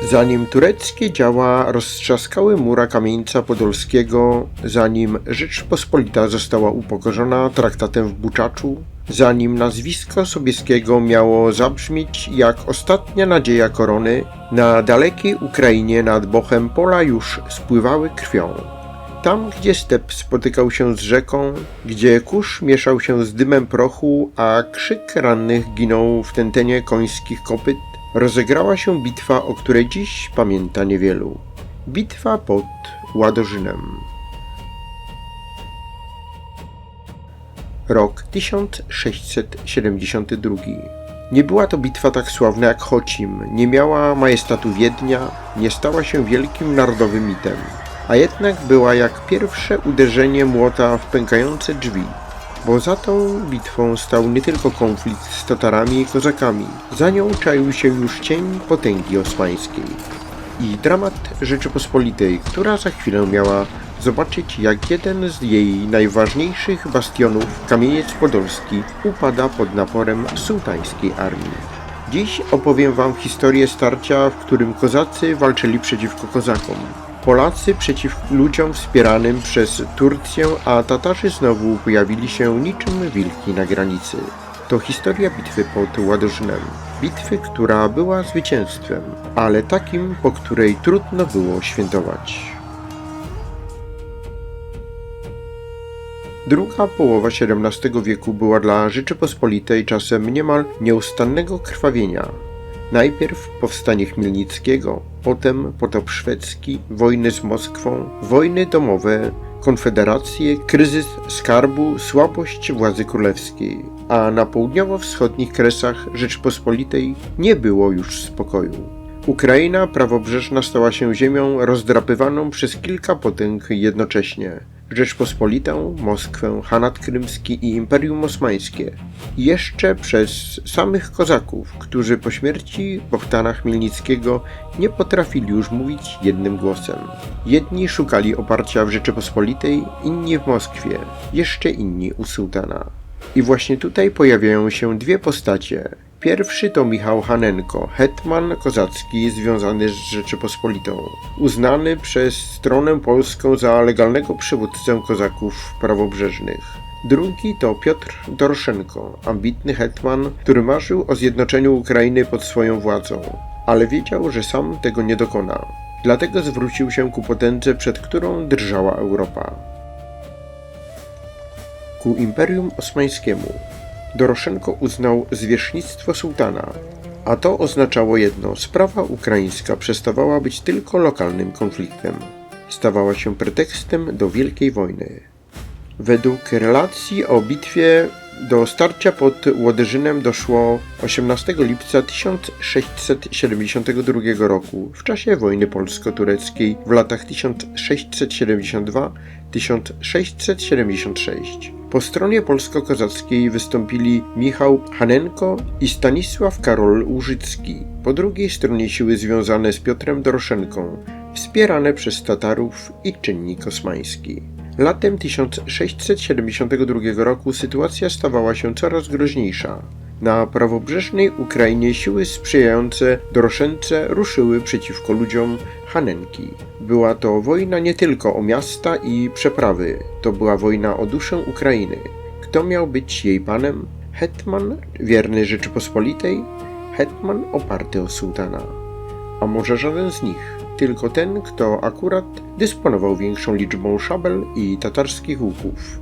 Zanim tureckie działa roztrzaskały mura Kamieńca Podolskiego, zanim Rzeczpospolita została upokorzona traktatem w Buczaczu, zanim nazwisko Sobieskiego miało zabrzmieć jak ostatnia nadzieja korony, na dalekiej Ukrainie nad Bochem pola już spływały krwią. Tam, gdzie step spotykał się z rzeką, gdzie kurz mieszał się z dymem prochu, a krzyk rannych ginął w tętenie końskich kopyt, rozegrała się bitwa, o której dziś pamięta niewielu. Bitwa pod Ładorzynem. Rok 1672. Nie była to bitwa tak sławna jak Chocim, nie miała majestatu Wiednia, nie stała się wielkim narodowym mitem, a jednak była jak pierwsze uderzenie młota w pękające drzwi. Bo za tą bitwą stał nie tylko konflikt z Tatarami i Kozakami, za nią czaił się już cień potęgi osmańskiej i dramat Rzeczypospolitej, która za chwilę miała zobaczyć, jak jeden z jej najważniejszych bastionów, Kamieniec Podolski, upada pod naporem sułtańskiej armii. Dziś opowiem wam historię starcia, w którym Kozacy walczyli przeciwko Kozakom, Polacy przeciw ludziom wspieranym przez Turcję, a Tatarzy znowu pojawili się niczym wilki na granicy. To historia bitwy pod Ładorzynem. Bitwy, która była zwycięstwem, ale takim, po której trudno było świętować. Druga połowa XVII wieku była dla Rzeczypospolitej czasem niemal nieustannego krwawienia. Najpierw powstanie Chmielnickiego, potem potop szwedzki, wojny z Moskwą, wojny domowe, konfederacje, kryzys skarbu, słabość władzy królewskiej, a na południowo-wschodnich kresach Rzeczypospolitej nie było już spokoju. Ukraina prawobrzeżna stała się ziemią rozdrapywaną przez kilka potęg jednocześnie. Rzeczpospolitą, Moskwę, Hanat Krymski i Imperium Osmańskie. I jeszcze przez samych Kozaków, którzy po śmierci Bohtana Chmielnickiego nie potrafili już mówić jednym głosem. Jedni szukali oparcia w Rzeczypospolitej, inni w Moskwie, jeszcze inni u sułtana. I właśnie tutaj pojawiają się dwie postacie. Pierwszy to Michał Hanenko, hetman kozacki związany z Rzeczypospolitą, uznany przez stronę polską za legalnego przywódcę kozaków prawobrzeżnych. Drugi to Piotr Doroszenko, ambitny hetman, który marzył o zjednoczeniu Ukrainy pod swoją władzą, ale wiedział, że sam tego nie dokona. Dlatego zwrócił się ku potędze, przed którą drżała Europa. Ku Imperium Osmańskiemu. Doroszenko uznał zwierzchnictwo sułtana, a to oznaczało jedno: sprawa ukraińska przestawała być tylko lokalnym konfliktem. Stawała się pretekstem do wielkiej wojny. Według relacji o bitwie do starcia pod Ładożynem doszło 18 lipca 1672 roku, w czasie wojny polsko-tureckiej w latach 1672-1676. Po stronie polsko-kozackiej wystąpili Michał Hanenko i Stanisław Karol Łużycki. Po drugiej stronie siły związane z Piotrem Doroszenką, wspierane przez Tatarów i czynnik osmański. Latem 1672 roku sytuacja stawała się coraz groźniejsza. Na prawobrzeżnej Ukrainie siły sprzyjające Doroszence ruszyły przeciwko ludziom Hanenki. Była to wojna nie tylko o miasta i przeprawy, to była wojna o duszę Ukrainy. Kto miał być jej panem? Hetman wierny Rzeczypospolitej? Hetman oparty o sułtana. A może żaden z nich, tylko ten, kto akurat dysponował większą liczbą szabel i tatarskich łuków.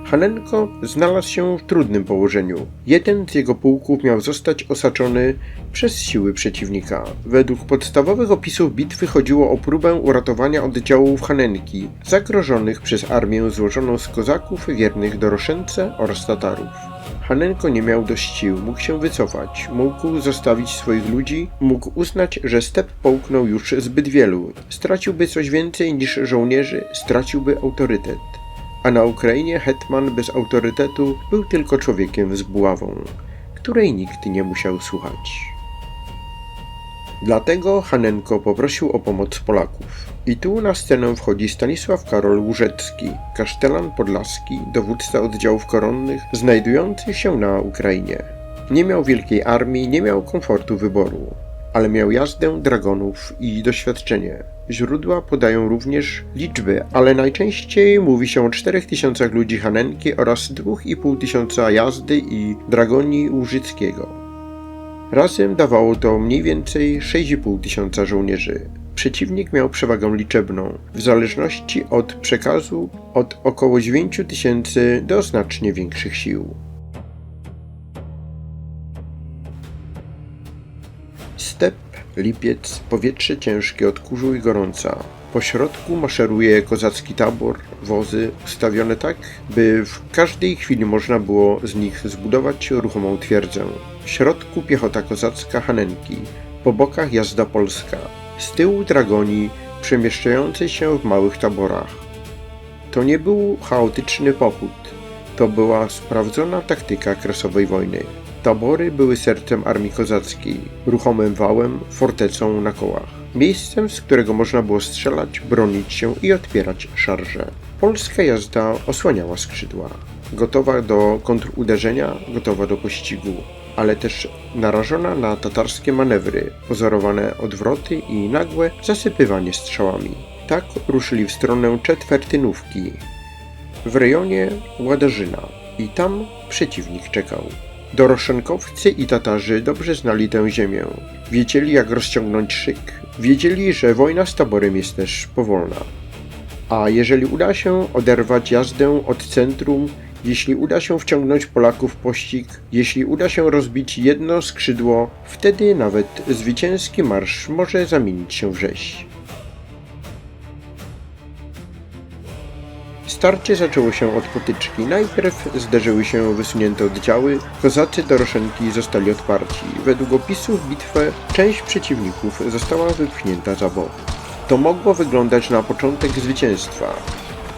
Hanenko znalazł się w trudnym położeniu. Jeden z jego pułków miał zostać osaczony przez siły przeciwnika. Według podstawowych opisów bitwy chodziło o próbę uratowania oddziałów Hanenki, zagrożonych przez armię złożoną z kozaków wiernych Doroszence oraz Tatarów. Hanenko nie miał dość sił, mógł się wycofać, mógł zostawić swoich ludzi, mógł uznać, że step połknął już zbyt wielu, straciłby coś więcej niż żołnierzy, straciłby autorytet. A na Ukrainie hetman bez autorytetu był tylko człowiekiem z buławą, której nikt nie musiał słuchać. Dlatego Hanenko poprosił o pomoc Polaków. I tu na scenę wchodzi Stanisław Karol Łużecki, kasztelan podlaski, dowódca oddziałów koronnych znajdujący się na Ukrainie. Nie miał wielkiej armii, nie miał komfortu wyboru, ale miał jazdę dragonów i doświadczenie. Źródła podają również liczby, ale najczęściej mówi się o 4000 ludzi Hanenki oraz 2500 jazdy i dragonii Łużyckiego. Razem dawało to mniej więcej 6500 żołnierzy. Przeciwnik miał przewagę liczebną, w zależności od przekazu od około 9000 do znacznie większych sił. Step, lipiec, powietrze ciężkie od kurzu i gorąca. Po środku maszeruje kozacki tabor, wozy ustawione tak, by w każdej chwili można było z nich zbudować ruchomą twierdzę. W środku piechota kozacka Hanenki, po bokach jazda polska, z tyłu dragoni przemieszczającej się w małych taborach. To nie był chaotyczny pochód, to była sprawdzona taktyka kresowej wojny. Tabory były sercem armii kozackiej, ruchomym wałem, fortecą na kołach. Miejscem, z którego można było strzelać, bronić się i odpierać szarże. Polska jazda osłaniała skrzydła, gotowa do kontruderzenia, gotowa do pościgu, ale też narażona na tatarskie manewry, pozorowane odwroty i nagłe zasypywanie strzałami. Tak ruszyli w stronę Czetwertynówki, w rejonie Ładarzyna, i tam przeciwnik czekał. Doroszenkowcy i Tatarzy dobrze znali tę ziemię. Wiedzieli, jak rozciągnąć szyk. Wiedzieli, że wojna z taborem jest też powolna. A jeżeli uda się oderwać jazdę od centrum, jeśli uda się wciągnąć Polaków w pościg, jeśli uda się rozbić jedno skrzydło, wtedy nawet zwycięski marsz może zamienić się w rzeź. Starcie zaczęło się od potyczki. Najpierw zderzyły się wysunięte oddziały, kozacy Doroszenki zostali odparci. Według opisów bitwy część przeciwników została wypchnięta za bok. To mogło wyglądać na początek zwycięstwa.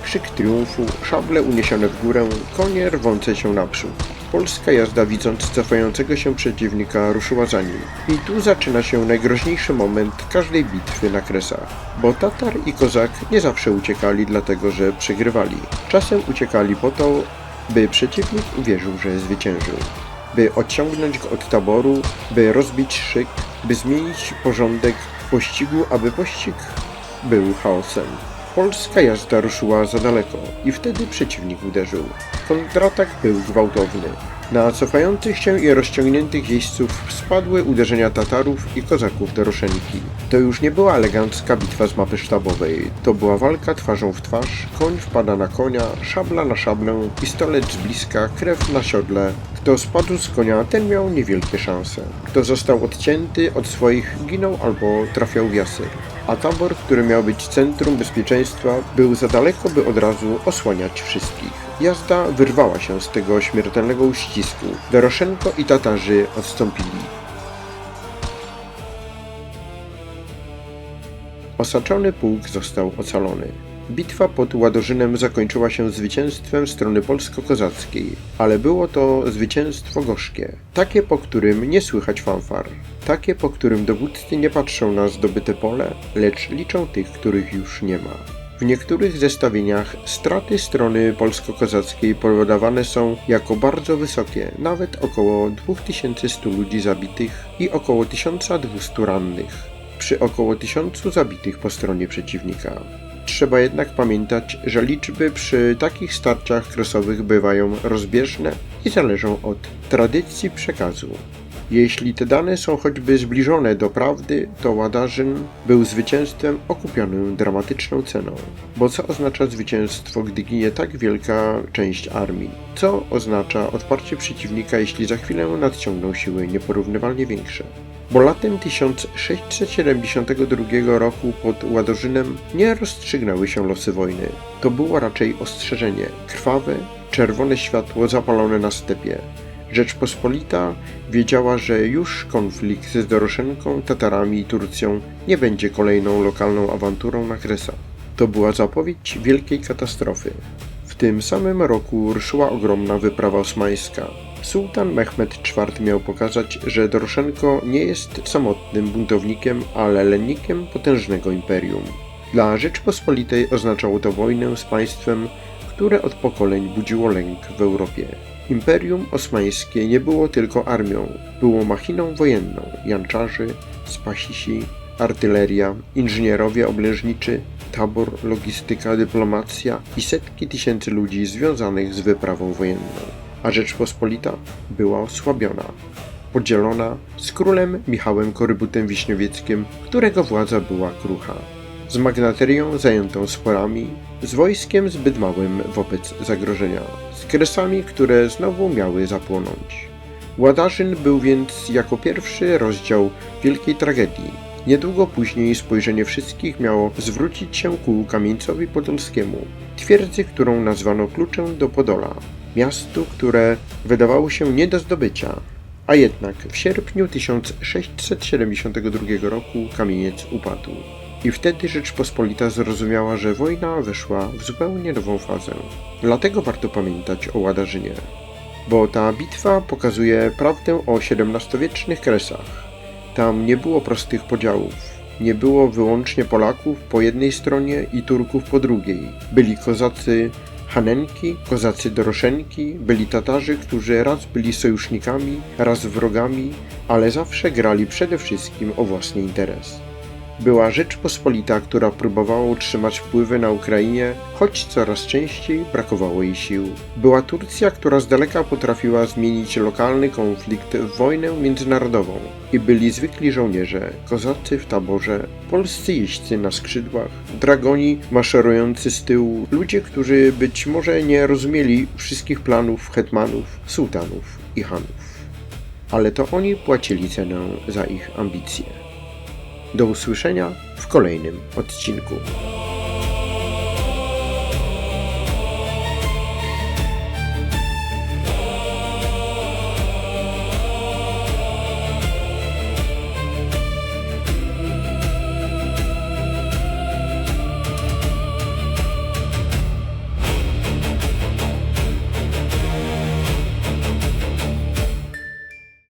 Krzyk triumfu, szable uniesione w górę, konie rwące się naprzód. Polska jazda, widząc cofającego się przeciwnika, ruszyła za nim. I tu zaczyna się najgroźniejszy moment każdej bitwy na Kresach. Bo Tatar i Kozak nie zawsze uciekali dlatego, że przegrywali. Czasem uciekali po to, by przeciwnik uwierzył, że zwyciężył. By odciągnąć go od taboru, by rozbić szyk, by zmienić porządek pościgu, aby pościg był chaosem. Polska jazda ruszyła za daleko i wtedy przeciwnik uderzył. Kontratak był gwałtowny. Na cofających się i rozciągniętych jeźdźców spadły uderzenia Tatarów i Kozaków Doroszenki. To już nie była elegancka bitwa z mapy sztabowej. To była walka twarzą w twarz, koń wpada na konia, szabla na szablę, pistolet z bliska, krew na siodle. Kto spadł z konia, ten miał niewielkie szanse. Kto został odcięty od swoich, ginął albo trafiał w jasyr. A tabor, który miał być centrum bezpieczeństwa, był za daleko, by od razu osłaniać wszystkich. Jazda wyrwała się z tego śmiertelnego uścisku. Doroszenko i Tatarzy odstąpili. Osaczony pułk został ocalony. Bitwa pod Ładorzynem zakończyła się zwycięstwem strony polsko-kozackiej, ale było to zwycięstwo gorzkie, takie, po którym nie słychać fanfar, takie, po którym dowódcy nie patrzą na zdobyte pole, lecz liczą tych, których już nie ma. W niektórych zestawieniach straty strony polsko-kozackiej podawane są jako bardzo wysokie, nawet około 2100 ludzi zabitych i około 1200 rannych, przy około 1000 zabitych po stronie przeciwnika. Trzeba jednak pamiętać, że liczby przy takich starciach kresowych bywają rozbieżne i zależą od tradycji przekazu. Jeśli te dane są choćby zbliżone do prawdy, to Ładarzyn był zwycięstwem okupionym dramatyczną ceną. Bo co oznacza zwycięstwo, gdy ginie tak wielka część armii? Co oznacza odparcie przeciwnika, jeśli za chwilę nadciągną siły nieporównywalnie większe? Bo latem 1672 roku pod Ładorzynem nie rozstrzygnęły się losy wojny. To było raczej ostrzeżenie, krwawe, czerwone światło zapalone na stepie. Rzeczpospolita wiedziała, że już konflikt z Doroszenką, Tatarami i Turcją nie będzie kolejną lokalną awanturą na Kresach. To była zapowiedź wielkiej katastrofy. W tym samym roku ruszyła ogromna wyprawa osmańska. Sułtan Mehmed IV miał pokazać, że Doroszenko nie jest samotnym buntownikiem, ale lennikiem potężnego imperium. Dla Rzeczpospolitej oznaczało to wojnę z państwem, które od pokoleń budziło lęk w Europie. Imperium Osmańskie nie było tylko armią, było machiną wojenną. Janczarzy, spasisi, artyleria, inżynierowie oblężniczy, tabor, logistyka, dyplomacja i setki tysięcy ludzi związanych z wyprawą wojenną. A Rzeczpospolita była osłabiona, podzielona z królem Michałem Korybutem Wiśniowieckim, którego władza była krucha, z magnaterią zajętą sporami, z wojskiem zbyt małym wobec zagrożenia, z kresami, które znowu miały zapłonąć. Ładarzyn był więc jako pierwszy rozdział wielkiej tragedii. Niedługo później spojrzenie wszystkich miało zwrócić się ku Kamieńcowi Podolskiemu, twierdzy, którą nazwano kluczem do Podola, miastu, które wydawało się nie do zdobycia, a jednak w sierpniu 1672 roku Kamieniec upadł. I wtedy Rzeczpospolita zrozumiała, że wojna weszła w zupełnie nową fazę. Dlatego warto pamiętać o Ładarzynie, bo ta bitwa pokazuje prawdę o XVII-wiecznych kresach. Tam nie było prostych podziałów. Nie było wyłącznie Polaków po jednej stronie i Turków po drugiej. Byli kozacy Hanenki, kozacy Doroszenki, byli Tatarzy, którzy raz byli sojusznikami, raz wrogami, ale zawsze grali przede wszystkim o własny interes. Była Rzeczpospolita, która próbowała utrzymać wpływy na Ukrainie, choć coraz częściej brakowało jej sił. Była Turcja, która z daleka potrafiła zmienić lokalny konflikt w wojnę międzynarodową. I byli zwykli żołnierze, kozacy w taborze, polscy jeźdźcy na skrzydłach, dragoni maszerujący z tyłu, ludzie, którzy być może nie rozumieli wszystkich planów hetmanów, sułtanów i chanów. Ale to oni płacili cenę za ich ambicje. Do usłyszenia w kolejnym odcinku.